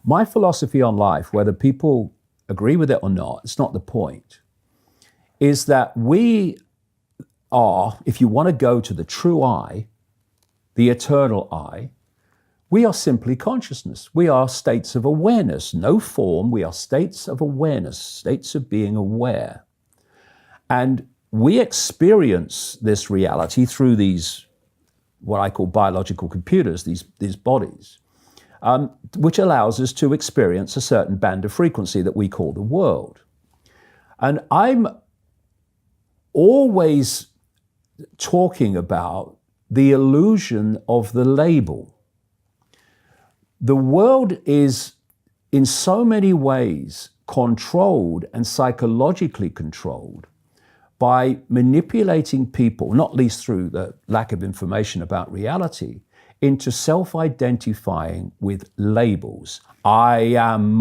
My philosophy on life, whether people agree with it or not, it's not the point, is that we are, if you want to go to the true I, the eternal I, we are simply consciousness. We are states of awareness, no form. We are states of awareness, states of being aware. And we experience this reality through these, what I call biological computers, these bodies, which allows us to experience a certain band of frequency that we call the world. And I'm always talking about the illusion of the label. The world is in so many ways controlled and psychologically controlled by manipulating people, not least through the lack of information about reality, into self-identifying with labels. I am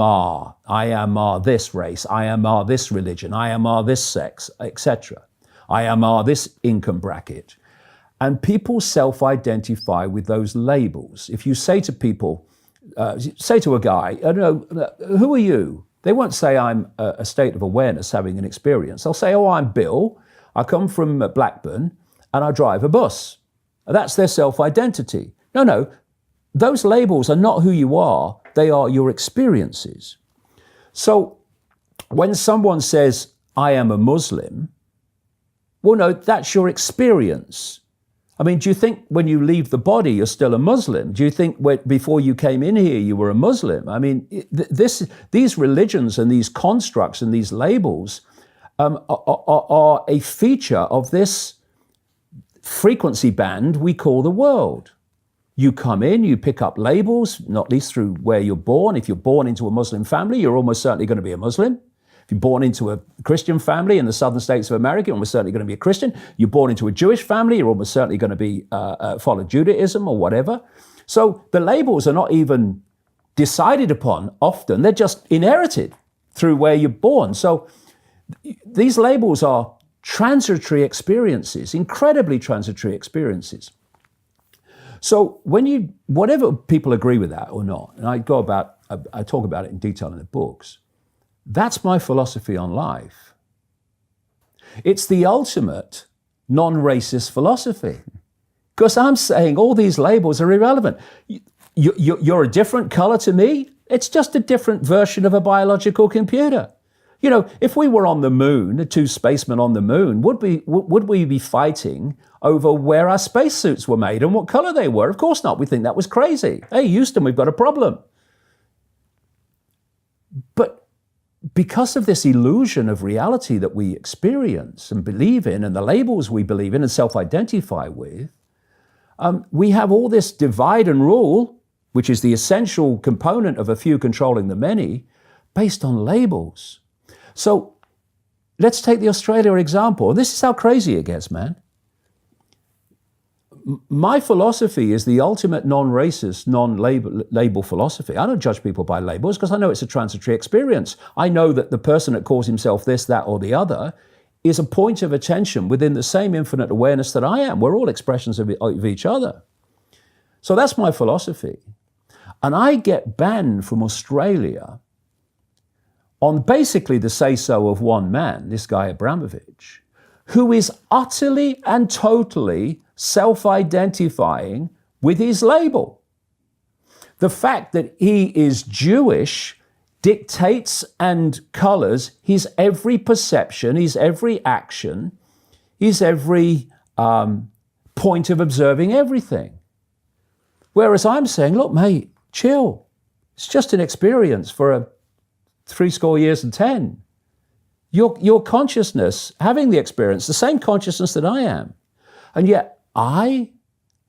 this race, I am this religion, I am this sex, etc. I am this income bracket. And people self-identify with those labels. If you say to people, say to a guy, who are you? They won't say I'm a state of awareness having an experience. They'll say, oh, I'm Bill, I come from Blackburn, and I drive a bus. That's their self-identity. No, those labels are not who you are, they are your experiences. So when someone says, I am a Muslim, well, no, that's your experience. I mean, do you think when you leave the body, you're still a Muslim? Do you think before you came in here, you were a Muslim? I mean, these religions and these constructs and these labels are a feature of this frequency band we call the world. You come in, you pick up labels, not least through where you're born. If you're born into a Muslim family, you're almost certainly going to be a Muslim. If you're born into a Christian family in the southern states of America, you're almost certainly going to be a Christian. You're born into a Jewish family, you're almost certainly going to be follow Judaism or whatever. So the labels are not even decided upon often. They're just inherited through where you're born. So these labels are transitory experiences, incredibly transitory experiences. So whatever people agree with that or not, and I talk about it in detail in the books, that's my philosophy on life. It's the ultimate non-racist philosophy. Because I'm saying all these labels are irrelevant. You're a different color to me. It's just a different version of a biological computer. You know, if we were on the moon, the two spacemen on the moon, would we be fighting over where our spacesuits were made and what color they were? Of course not. We think that was crazy. Hey, Houston, we've got a problem. But because of this illusion of reality that we experience and believe in, and the labels we believe in and self-identify with, we have all this divide and rule, which is the essential component of a few controlling the many, based on labels. So let's take the Australia example. This is how crazy it gets, man. My philosophy is the ultimate non-racist, non-label philosophy. I don't judge people by labels because I know it's a transitory experience. I know that the person that calls himself this, that, or the other is a point of attention within the same infinite awareness that I am. We're all expressions of each other. So that's my philosophy. And I get banned from Australia on basically the say-so of one man, this guy Abramovich, who is utterly and totally self-identifying with his label. The fact that he is Jewish dictates and colors his every perception, his every action, his every point of observing everything. Whereas I'm saying, look, mate, chill. It's just an experience for a 70 years and 10. Your consciousness, having the experience, the same consciousness that I am. And yet I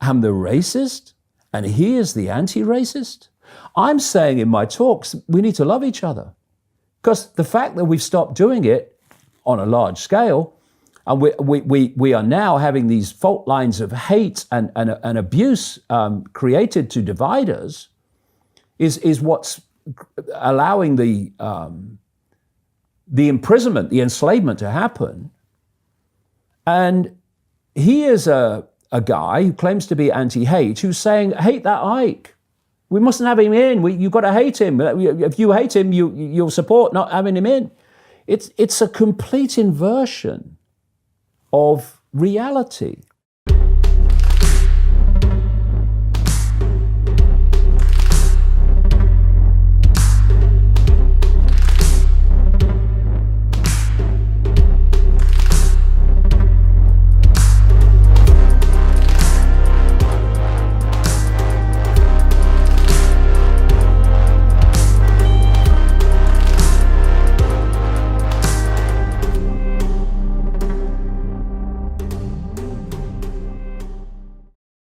am the racist and he is the anti-racist. I'm saying in my talks, we need to love each other. Because the fact that we've stopped doing it on a large scale, and we are now having these fault lines of hate and abuse created to divide us, is what's allowing the imprisonment, the enslavement to happen. And he is a guy who claims to be anti-hate, who's saying, hate that Icke. We mustn't have him in. You've got to hate him. If you hate him, you'll support not having him in. It's a complete inversion of reality.